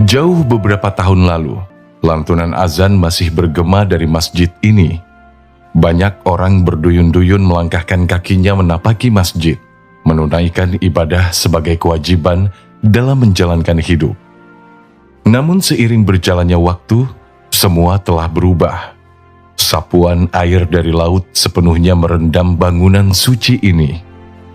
Jauh beberapa tahun lalu, lantunan azan masih bergema dari masjid ini. Banyak orang berduyun-duyun melangkahkan kakinya menapaki masjid, menunaikan ibadah sebagai kewajiban dalam menjalankan hidup. Namun seiring berjalannya waktu, semua telah berubah. Sapuan air dari laut sepenuhnya merendam bangunan suci ini.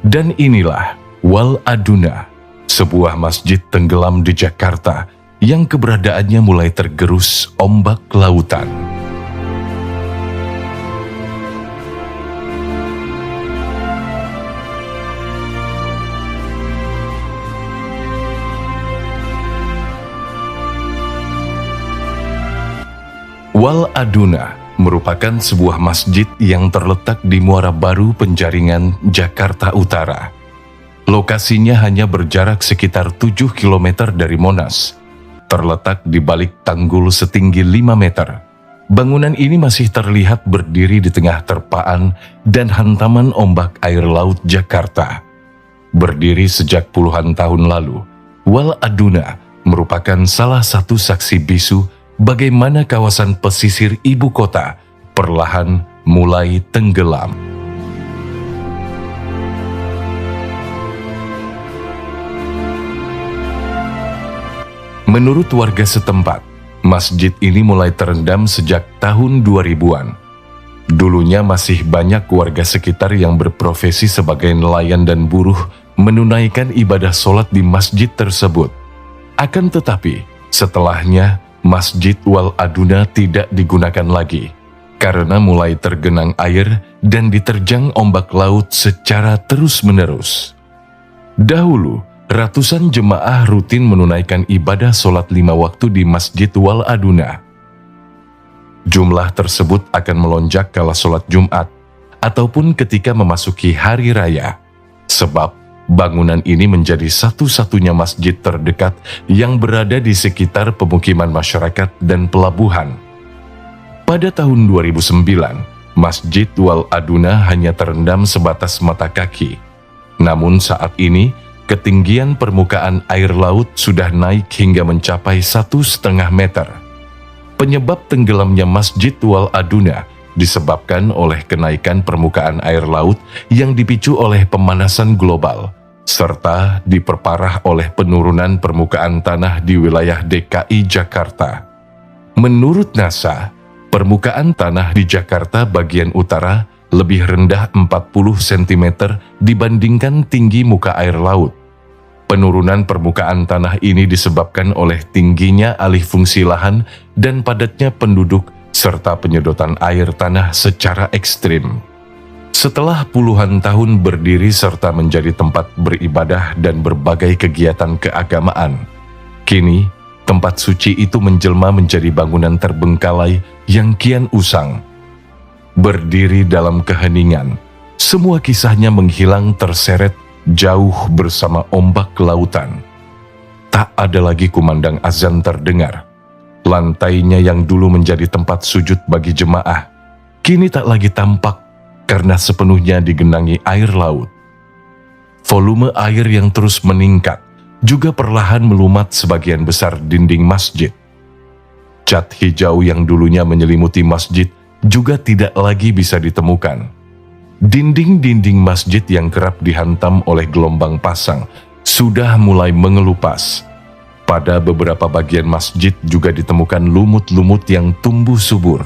Dan inilah Wal Aduna, sebuah masjid tenggelam di Jakarta yang keberadaannya mulai tergerus ombak lautan. Wal Aduna merupakan sebuah masjid yang terletak di Muara Baru, Penjaringan, Jakarta Utara. Lokasinya hanya berjarak sekitar 7 km dari Monas. Terletak di balik tanggul setinggi 5 meter. Bangunan ini masih terlihat berdiri di tengah terpaan dan hantaman ombak air laut Jakarta. Berdiri sejak puluhan tahun lalu, Wal Aduna merupakan salah satu saksi bisu bagaimana kawasan pesisir ibu kota perlahan mulai tenggelam. Menurut warga setempat, masjid ini mulai terendam sejak tahun 2000-an. Dulunya masih banyak warga sekitar yang berprofesi sebagai nelayan dan buruh menunaikan ibadah sholat di masjid tersebut. Akan tetapi, setelahnya, Masjid Wal Aduna tidak digunakan lagi, karena mulai tergenang air dan diterjang ombak laut secara terus-menerus. Dahulu, ratusan jemaah rutin menunaikan ibadah sholat 5 waktu di Masjid Wal Aduna. Jumlah tersebut akan melonjak kala sholat Jumat ataupun ketika memasuki hari raya, sebab bangunan ini menjadi satu-satunya masjid terdekat yang berada di sekitar pemukiman masyarakat dan pelabuhan. Pada tahun 2009, Masjid Wal Aduna hanya terendam sebatas mata kaki. Namun saat ini, ketinggian permukaan air laut sudah naik hingga mencapai 1,5 meter. Penyebab tenggelamnya Masjid Wal Aduna disebabkan oleh kenaikan permukaan air laut yang dipicu oleh pemanasan global, serta diperparah oleh penurunan permukaan tanah di wilayah DKI Jakarta. Menurut NASA, permukaan tanah di Jakarta bagian utara lebih rendah 40 cm dibandingkan tinggi muka air laut. Penurunan permukaan tanah ini disebabkan oleh tingginya alih fungsi lahan dan padatnya penduduk serta penyedotan air tanah secara ekstrim. Setelah puluhan tahun berdiri serta menjadi tempat beribadah dan berbagai kegiatan keagamaan, kini tempat suci itu menjelma menjadi bangunan terbengkalai yang kian usang. Berdiri dalam keheningan, semua kisahnya menghilang terseret jauh bersama ombak lautan. Tak ada lagi kumandang azan terdengar. Lantainya yang dulu menjadi tempat sujud bagi jemaah, kini tak lagi tampak karena sepenuhnya digenangi air laut. Volume air yang terus meningkat juga perlahan melumat sebagian besar dinding masjid. Cat hijau yang dulunya menyelimuti masjid juga tidak lagi bisa ditemukan. Dinding-dinding masjid yang kerap dihantam oleh gelombang pasang sudah mulai mengelupas. Pada beberapa bagian masjid juga ditemukan lumut-lumut yang tumbuh subur.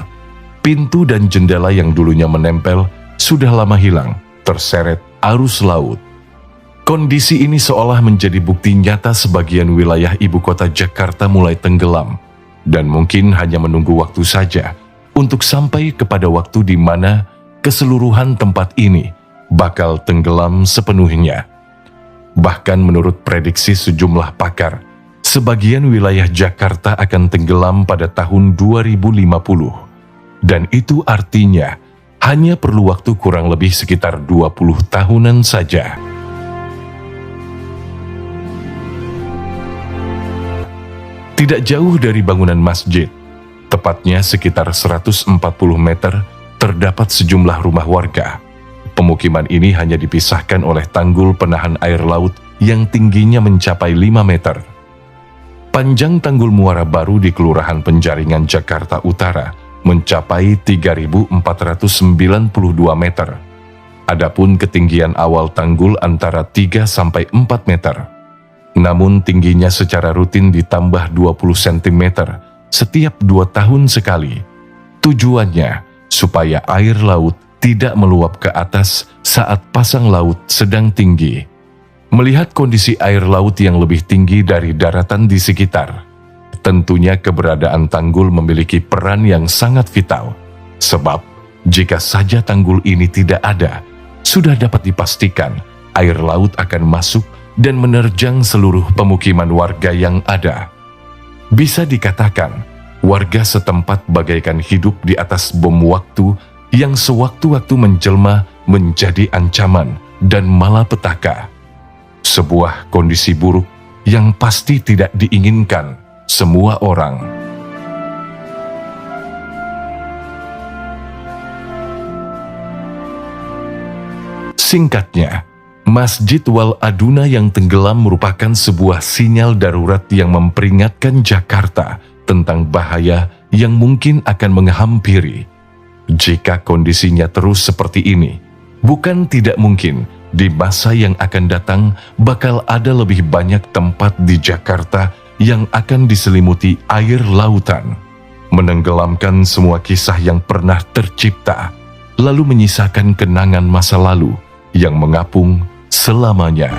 Pintu dan jendela yang dulunya menempel sudah lama hilang, terseret arus laut. Kondisi ini seolah menjadi bukti nyata sebagian wilayah ibu kota Jakarta mulai tenggelam, dan mungkin hanya menunggu waktu saja untuk sampai kepada waktu di mana keseluruhan tempat ini bakal tenggelam sepenuhnya. Bahkan menurut prediksi sejumlah pakar, sebagian wilayah Jakarta akan tenggelam pada tahun 2050. Dan itu artinya hanya perlu waktu kurang lebih sekitar 20 tahunan saja. Tidak jauh dari bangunan masjid, tepatnya sekitar 140 meter, terdapat sejumlah rumah warga. Pemukiman ini hanya dipisahkan oleh tanggul penahan air laut yang tingginya mencapai 5 meter. Panjang Tanggul Muara Baru di Kelurahan Penjaringan, Jakarta Utara mencapai 3.492 meter. Adapun ketinggian awal tanggul antara 3 sampai 4 meter. Namun tingginya secara rutin ditambah 20 cm setiap 2 tahun sekali. Tujuannya supaya air laut tidak meluap ke atas saat pasang laut sedang tinggi. Melihat kondisi air laut yang lebih tinggi dari daratan di sekitar, tentunya keberadaan tanggul memiliki peran yang sangat vital. Sebab, jika saja tanggul ini tidak ada, sudah dapat dipastikan air laut akan masuk dan menerjang seluruh pemukiman warga yang ada. Bisa dikatakan, warga setempat bagaikan hidup di atas bom waktu yang sewaktu-waktu menjelma menjadi ancaman dan malapetaka. Sebuah kondisi buruk yang pasti tidak diinginkan semua orang. Singkatnya, Masjid Wal Aduna yang tenggelam merupakan sebuah sinyal darurat yang memperingatkan Jakarta tentang bahaya yang mungkin akan menghampiri. Jika kondisinya terus seperti ini, bukan tidak mungkin di masa yang akan datang bakal ada lebih banyak tempat di Jakarta yang akan diselimuti air lautan, menenggelamkan semua kisah yang pernah tercipta, lalu menyisakan kenangan masa lalu yang mengapung selamanya.